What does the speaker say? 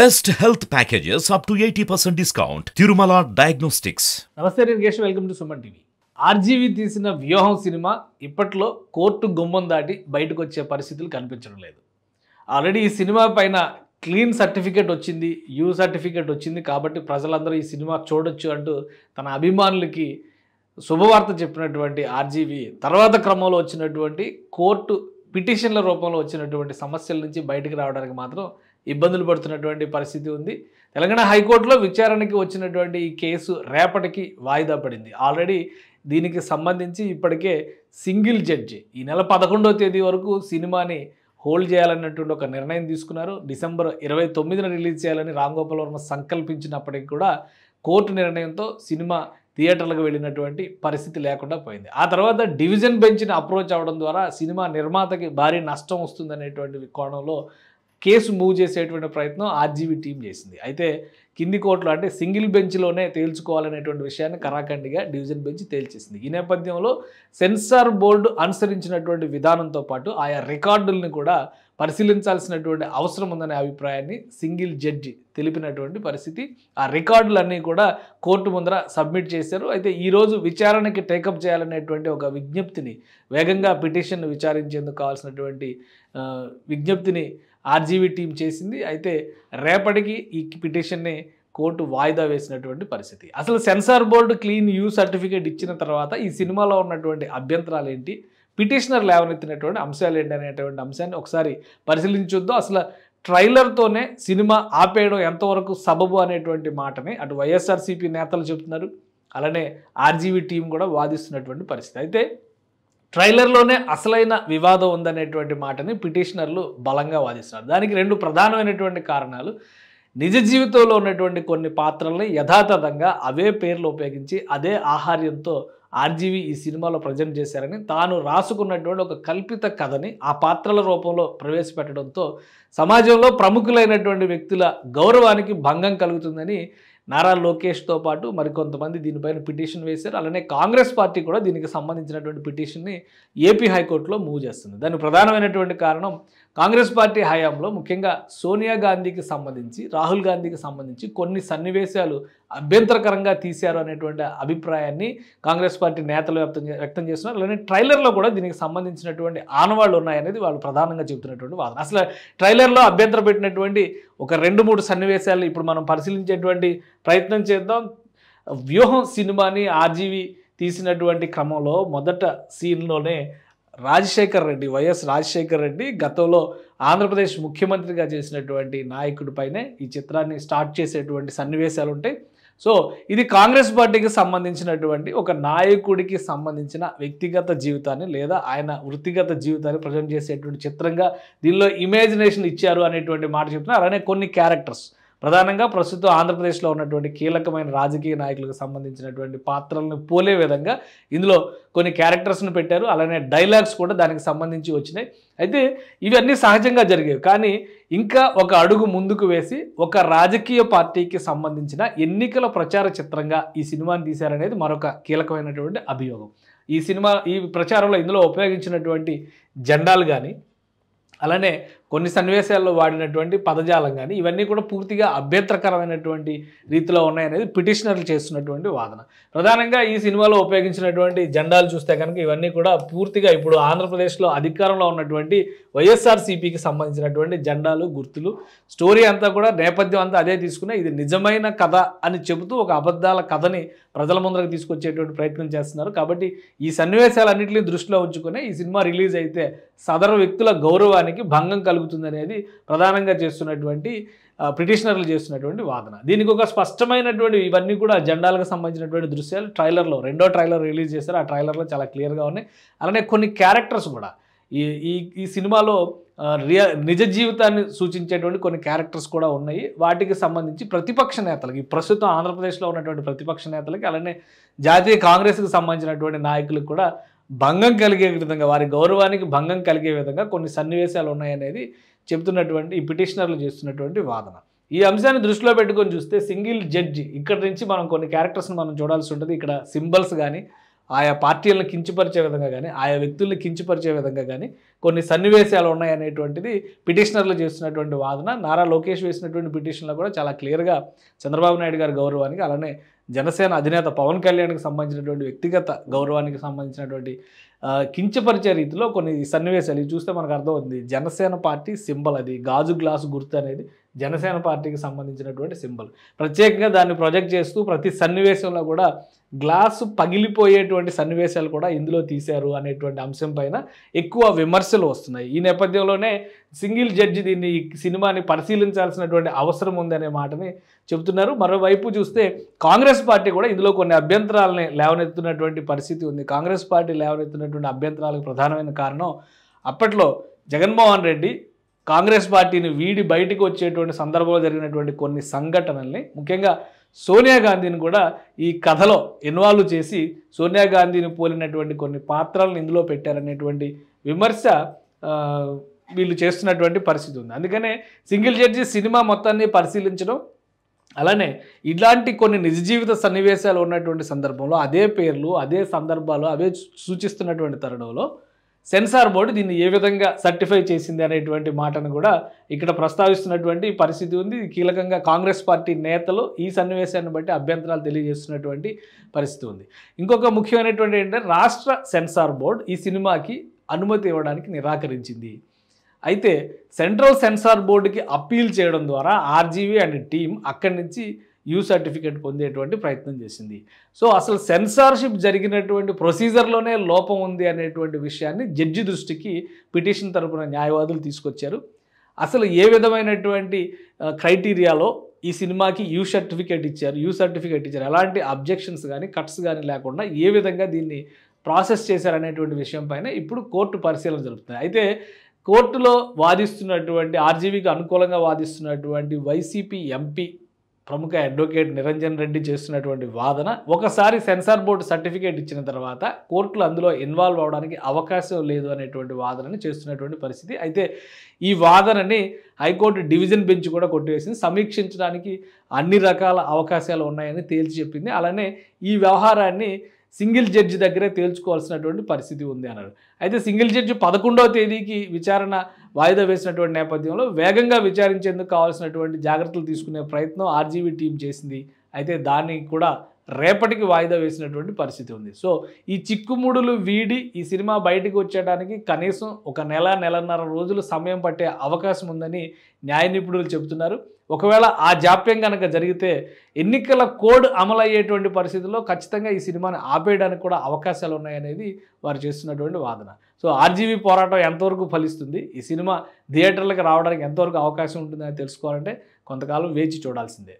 Best health packages up to 80% discount. Tirumala Diagnostics. నమస్తే Rikesh, welcome to Suman TV. RGV తీసిన Vyooham cinema ఇప్పట్లో court గుమ్మం దాటి బయటకు వచ్చే పరిస్థితులు కనిపించడం లేదు. ఆల్రెడీ ఈ సినిమా పైన క్లీన్ సర్టిఫికేట్ వచ్చింది, యూ సర్టిఫికేట్ వచ్చింది కాబట్టి ప్రజలందరూ ఈ సినిమా చూడొచ్చు అంటూ తన అభిమానులకి శుభవార్త చెప్పినటువంటి ఆర్జీవి తర్వాత క్రమంలో వచ్చినటువంటి కోర్టు పిటిషన్ల రూపంలో వచ్చినటువంటి సమస్యల నుంచి బయటకు రావడానికి మాత్రం ఇబ్బందులు పడుతున్నటువంటి పరిస్థితి ఉంది. తెలంగాణ హైకోర్టులో విచారణకి వచ్చినటువంటి ఈ కేసు రేపటికి వాయిదా పడింది. ఆల్రెడీ దీనికి సంబంధించి ఇప్పటికే సింగిల్ జడ్జి ఈ నెల 11వ తేదీ వరకు సినిమాని హోల్డ్ చేయాలన్నటువంటి ఒక నిర్ణయం తీసుకున్నారు. డిసెంబర్ 29న రిలీజ్ చేయాలని రామ్ గోపాల్ వర్మ సంకల్పించినప్పటికీ కూడా కోర్టు నిర్ణయంతో సినిమా థియేటర్లకు వెళ్ళినటువంటి పరిస్థితి లేకుండా పోయింది. ఆ తర్వాత డివిజన్ బెంచ్ని అప్రోచ్ అవ్వడం ద్వారా సినిమా నిర్మాతకి భారీ నష్టం వస్తుందనేటువంటి కోణంలో కేసు మూవ్ చేసేటువంటి ప్రయత్నం ఆర్జీవి టీం చేసింది. అయితే కింది కోర్టులో అంటే సింగిల్ బెంచ్లోనే తేల్చుకోవాలనేటువంటి విషయాన్ని కరాఖండిగా డివిజన్ బెంచ్ తేల్చేసింది. ఈ నేపథ్యంలో సెన్సార్ బోర్డు అనుసరించినటువంటి విధానంతో పాటు ఆయా రికార్డుల్ని కూడా పరిశీలించాల్సినటువంటి అవసరం ఉందనే అభిప్రాయాన్ని సింగిల్ జడ్జి తెలిపినటువంటి పరిస్థితి. ఆ రికార్డులన్నీ కూడా కోర్టు ముందర సబ్మిట్ చేశారు. అయితే ఈరోజు విచారణకి టేకప్ చేయాలనేటువంటి ఒక విజ్ఞప్తిని వేగంగా పిటిషన్ విచారించేందుకు కావాల్సినటువంటి విజ్ఞప్తిని ఆర్జీవి టీం చేసింది. అయితే రేపటికి ఈ పిటిషన్ని కోర్టు వాయిదా వేసినటువంటి పరిస్థితి. అసలు censor board clean U certificate ఇచ్చిన తర్వాత ఈ సినిమాలో ఉన్నటువంటి అభ్యంతరాలు ఏంటి, పిటిషనర్ లేవనెత్తినటువంటి అంశాలు ఏంటి అనేటువంటి అంశాన్ని ఒకసారి పరిశీలించొద్దు. అసలు ట్రైలర్తోనే సినిమా ఆపేయడం ఎంతవరకు సబబు అనేటువంటి మాటని అటు వైఎస్ఆర్సీపీ నేతలు చెప్తున్నారు, అలానే ఆర్జీవి టీం కూడా వాదిస్తున్నటువంటి పరిస్థితి. అయితే ట్రైలర్లోనే అసలైన వివాదం ఉందనేటువంటి మాటని పిటిషనర్లు బలంగా వాదిస్తున్నారు. దానికి రెండు ప్రధానమైనటువంటి కారణాలు. నిజ జీవితంలో ఉన్నటువంటి కొన్ని పాత్రల్ని యథాతథంగా అవే పేర్లు ఉపయోగించి అదే ఆహార్యంతో ఆర్జీవి ఈ సినిమాలో ప్రజెంట్ చేశారని, తాను రాసుకున్నటువంటి ఒక కల్పిత కథని ఆ పాత్రల రూపంలో ప్రవేశపెట్టడంతో సమాజంలో ప్రముఖులైనటువంటి వ్యక్తుల గౌరవానికి భంగం కలుగుతుందని నారా లోకేష్తో పాటు మరికొంతమంది దీనిపైన పిటిషన్ వేశారు. అలానే కాంగ్రెస్ పార్టీ కూడా దీనికి సంబంధించినటువంటి పిటిషన్ని ఏపీ హైకోర్టులో మూవ్ చేస్తుంది. దానికి ప్రధానమైనటువంటి కారణం కాంగ్రెస్ పార్టీ హయాంలో ముఖ్యంగా సోనియా గాంధీకి సంబంధించి, రాహుల్ గాంధీకి సంబంధించి కొన్ని సన్నివేశాలు అభ్యంతరకరంగా తీశారు అనేటువంటి అభిప్రాయాన్ని కాంగ్రెస్ పార్టీ నేతలు వ్యక్తం చేస్తున్నారు. అలానే ట్రైలర్లో కూడా దీనికి సంబంధించినటువంటి ఆనవాళ్ళు ఉన్నాయనేది వాళ్ళు ప్రధానంగా చెబుతున్నటువంటి వాదన. అసలు ట్రైలర్లో అభ్యంతరం పెట్టినటువంటి ఒక 2-3 సన్నివేశాలు ఇప్పుడు మనం పరిశీలించేటువంటి ప్రయత్నం చేద్దాం. వ్యూహం సినిమాని ఆర్జీవి తీసినటువంటి క్రమంలో మొదట సీన్లోనే రాజశేఖర్ రెడ్డి, వైఎస్ రాజశేఖర్ రెడ్డి గతంలో ఆంధ్రప్రదేశ్ ముఖ్యమంత్రిగా చేసినటువంటి నాయకుడిపైనే ఈ చిత్రాన్ని స్టార్ట్ చేసేటువంటి సన్నివేశాలు ఉంటాయి. సో ఇది కాంగ్రెస్ పార్టీకి సంబంధించినటువంటి ఒక నాయకుడికి సంబంధించిన వ్యక్తిగత జీవితాన్ని లేదా ఆయన వృత్తిగత జీవితాన్ని ప్రజెంట్ చేసేటువంటి చిత్రంగా దీనిలో ఇమాజినేషన్ ఇచ్చారు అనేటువంటి మాట చెప్తున్నారు. అలానే కొన్ని క్యారెక్టర్స్ ప్రధానంగా ప్రస్తుతం ఆంధ్రప్రదేశ్లో ఉన్నటువంటి కీలకమైన రాజకీయ నాయకులకు సంబంధించినటువంటి పాత్రలను పోలే విధంగా ఇందులో కొన్ని క్యారెక్టర్స్ను పెట్టారు. అలానే డైలాగ్స్ కూడా దానికి సంబంధించి వచ్చినాయి. అయితే ఇవన్నీ సహజంగా జరిగేవి. కానీ ఇంకా ఒక అడుగు ముందుకు వేసి ఒక రాజకీయ పార్టీకి సంబంధించిన ఎన్నికల ప్రచార చిత్రంగా ఈ సినిమాని తీశారనేది మరొక కీలకమైనటువంటి అభియోగం. ఈ ప్రచారంలో ఇందులో ఉపయోగించినటువంటి జెండాలు కానీ, అలానే కొన్ని సన్నివేశాల్లో వాడినటువంటి పదజాలం కానీ ఇవన్నీ కూడా పూర్తిగా అభ్యంతరకరమైనటువంటి రీతిలో ఉన్నాయనేది పిటిషనర్లు చేస్తున్నటువంటి వాదన. ప్రధానంగా ఈ సినిమాలో ఉపయోగించినటువంటి జెండాలు చూస్తే కనుక ఇవన్నీ కూడా పూర్తిగా ఇప్పుడు ఆంధ్రప్రదేశ్లో అధికారంలో ఉన్నటువంటి వైఎస్ఆర్సీపీకి సంబంధించినటువంటి జెండాలు, గుర్తులు. స్టోరీ అంతా కూడా నేపథ్యం అంతా అదే తీసుకుని ఇది నిజమైన కథ అని చెబుతూ ఒక అబద్ధాల కథని ప్రజల ముందరకు తీసుకొచ్చేటువంటి ప్రయత్నం చేస్తున్నారు. కాబట్టి ఈ సన్నివేశాలన్నింటినీ దృష్టిలో ఉంచుకుని ఈ సినిమా రిలీజ్ అయితే సదరు వ్యక్తుల గౌరవానికి భంగం కలుగుతుందనేది ప్రధానంగా చేస్తున్నటువంటి పిటిషనర్లు చేస్తున్నటువంటి వాదన. దీనికి ఒక స్పష్టమైనటువంటి ఇవన్నీ కూడా జెండాలకు సంబంధించినటువంటి దృశ్యాలు ట్రైలర్లో, రెండో ట్రైలర్ రిలీజ్ చేశారు. ఆ ట్రైలర్లో చాలా క్లియర్గా ఉన్నాయి. అలానే కొన్ని క్యారెక్టర్స్ కూడా ఈ సినిమాలో నిజ జీవితాన్ని సూచించేటువంటి కొన్ని క్యారెక్టర్స్ కూడా ఉన్నాయి. వాటికి సంబంధించి ప్రతిపక్ష నేతలకి, ప్రస్తుతం ఆంధ్రప్రదేశ్లో ఉన్నటువంటి ప్రతిపక్ష నేతలకి, అలానే జాతీయ కాంగ్రెస్కి సంబంధించినటువంటి నాయకులకు కూడా భంగం కలిగే విధంగా, వారి గౌరవానికి భంగం కలిగే విధంగా కొన్ని సన్నివేశాలు ఉన్నాయనేది చెబుతున్నటువంటి ఈ పిటిషనర్లు చేస్తున్నటువంటి వాదన. ఈ అంశాన్ని దృష్టిలో పెట్టుకొని చూస్తే సింగిల్ జడ్జి ఇక్కడి నుంచి మనం కొన్ని క్యారెక్టర్స్ని మనం చూడాల్సి ఉంటుంది. ఇక్కడ సింబల్స్ కానీ ఆయా పార్టీలను కించపరిచే విధంగా కానీ ఆయా వ్యక్తుల్ని కించపరిచే విధంగా కానీ కొన్ని సన్నివేశాలు ఉన్నాయనేటువంటిది పిటిషనర్లు చేస్తున్నటువంటి వాదన. నారా లోకేష్ వేసినటువంటి పిటిషన్లో కూడా చాలా క్లియర్గా చంద్రబాబు నాయుడు గారి గౌరవానికి, అలానే జనసేన అధినేత పవన్ కళ్యాణ్కి సంబంధించినటువంటి వ్యక్తిగత గౌరవానికి సంబంధించినటువంటి కించపరిచే రీతిలో కొన్ని సన్నివేశాలు ఇవి చూస్తే మనకు అర్థమవుతుంది. జనసేన పార్టీ సింబల్, అది గాజు గ్లాసు గుర్తు అనేది జనసేన పార్టీకి సంబంధించినటువంటి సింబల్. ప్రత్యేకంగా దాన్ని ప్రొజెక్ట్ చేస్తూ ప్రతి సన్నివేశంలో కూడా గ్లాసు పగిలిపోయేటువంటి సన్నివేశాలు కూడా ఇందులో తీశారు అనేటువంటి అంశం పైన ఎక్కువ విమర్శలు వస్తున్నాయి. ఈ నేపథ్యంలోనే సింగిల్ జడ్జి దీన్ని ఈ సినిమాని పరిశీలించాల్సినటువంటి అవసరం ఉందనే మాటని చెబుతున్నారు. మరోవైపు చూస్తే కాంగ్రెస్ పార్టీ కూడా ఇందులో కొన్ని అభ్యంతరాలని లేవనెత్తున్నటువంటి పరిస్థితి ఉంది. కాంగ్రెస్ పార్టీ లేవనెత్తున్నటువంటి అభ్యంతరాలకు ప్రధానమైన కారణం అప్పట్లో జగన్మోహన్ రెడ్డి కాంగ్రెస్ పార్టీని వీడి బయటికి వచ్చేటువంటి సందర్భంలో జరిగినటువంటి కొన్ని సంఘటనల్ని, ముఖ్యంగా సోనియా గాంధీని కూడా ఈ కథలో ఇన్వాల్వ్ చేసి సోనియా గాంధీని పోలినటువంటి కొన్ని పాత్రలను ఇందులో పెట్టారనేటువంటి విమర్శ వీళ్ళు చేస్తున్నటువంటి పరిస్థితి ఉంది. అందుకనే సింగిల్ జడ్జి సినిమా మొత్తాన్ని పరిశీలించడం, అలానే ఇలాంటి కొన్ని నిజ జీవిత సన్నివేశాలు ఉన్నటువంటి సందర్భంలో అదే పేర్లు అదే సందర్భాలు అవే సూచిస్తున్నటువంటి తరుణంలో సెన్సార్ బోర్డు దీన్ని ఏ విధంగా సర్టిఫై చేసింది అనేటువంటి మాటను కూడా ఇక్కడ ప్రస్తావిస్తున్నటువంటి పరిస్థితి ఉంది. కీలకంగా కాంగ్రెస్ పార్టీ నేతలు ఈ సన్నివేశాన్ని బట్టి అభ్యంతరాలు తెలియజేస్తున్నటువంటి పరిస్థితి ఉంది. ఇంకొక ముఖ్యమైనటువంటి ఏంటంటే రాష్ట్ర సెన్సార్ బోర్డు ఈ సినిమాకి అనుమతి ఇవ్వడానికి నిరాకరించింది. అయితే సెంట్రల్ సెన్సార్ బోర్డుకి అప్పీల్ చేయడం ద్వారా ఆర్జీవీ అండ్ టీం అక్కడి నుంచి యూ సర్టిఫికేట్ పొందేటువంటి ప్రయత్నం చేసింది. సో అసలు సెన్సార్షిప్ జరిగినటువంటి ప్రొసీజర్లోనే లోపం ఉంది అనేటువంటి విషయాన్ని జడ్జి దృష్టికి పిటిషన్ తరపున న్యాయవాదులు తీసుకొచ్చారు. అసలు ఏ విధమైనటువంటి క్రైటీరియాలో ఈ సినిమాకి యూ సర్టిఫికేట్ ఇచ్చారు, ఎలాంటి అబ్జెక్షన్స్ కానీ కట్స్ కానీ లేకుండా ఏ విధంగా దీన్ని ప్రాసెస్ చేశారనేటువంటి విషయం పైన ఇప్పుడు కోర్టు పరిశీలన జరుపుతుంది. అయితే కోర్టులో వాదిస్తున్నటువంటి ఆర్జీవీకి అనుకూలంగా వాదిస్తున్నటువంటి వైసీపీ ఎంపీ ప్రముఖ అడ్వకేట్ నిరంజన్ రెడ్డి చేస్తున్నటువంటి వాదన, ఒకసారి సెన్సార్ బోర్డు సర్టిఫికేట్ ఇచ్చిన తర్వాత కోర్టులు అందులో ఇన్వాల్వ్ అవడానికి అవకాశం లేదు అనేటువంటి వాదనని చేస్తున్నటువంటి పరిస్థితి. అయితే ఈ వాదనని హైకోర్టు డివిజన్ బెంచ్ కూడా కొట్టివేసింది. సమీక్షించడానికి అన్ని రకాల అవకాశాలు ఉన్నాయని తేల్చి చెప్పింది. అలానే ఈ వ్యవహారాన్ని సింగిల్ జడ్జి దగ్గరే తేల్చుకోవాల్సినటువంటి పరిస్థితి ఉంది అన్నారు. అయితే సింగిల్ జడ్జి 11వ తేదీకి విచారణ వాయిదా వేసినటువంటి నేపథ్యంలో వేగంగా విచారించేందుకు కావాల్సినటువంటి జాగ్రత్తలు తీసుకునే ప్రయత్నం ఆర్జీవీ టీం చేసింది. అయితే దాన్ని కూడా రేపటికి వాయిదా వేసినటువంటి పరిస్థితి ఉంది. సో ఈ చిక్కుముడులు వీడి ఈ సినిమా బయటికి వచ్చేయడానికి కనీసం ఒక నెలన్నర రోజులు సమయం పట్టే అవకాశం ఉందని న్యాయ నిపుణులు చెబుతున్నారు. ఒకవేళ ఆ జాప్యం కనుక జరిగితే ఎన్నికల కోడ్ అమలయ్యేటువంటి పరిస్థితుల్లో ఖచ్చితంగా ఈ సినిమాని ఆపేయడానికి కూడా అవకాశాలు ఉన్నాయనేది వారు చేస్తున్నటువంటి వాదన. సో ఆర్జీవీ పోరాటం ఎంతవరకు ఫలిస్తుంది, ఈ సినిమా థియేటర్లకు రావడానికి ఎంతవరకు అవకాశం ఉంటుందని తెలుసుకోవాలంటే కొంతకాలం వేచి చూడాల్సిందే.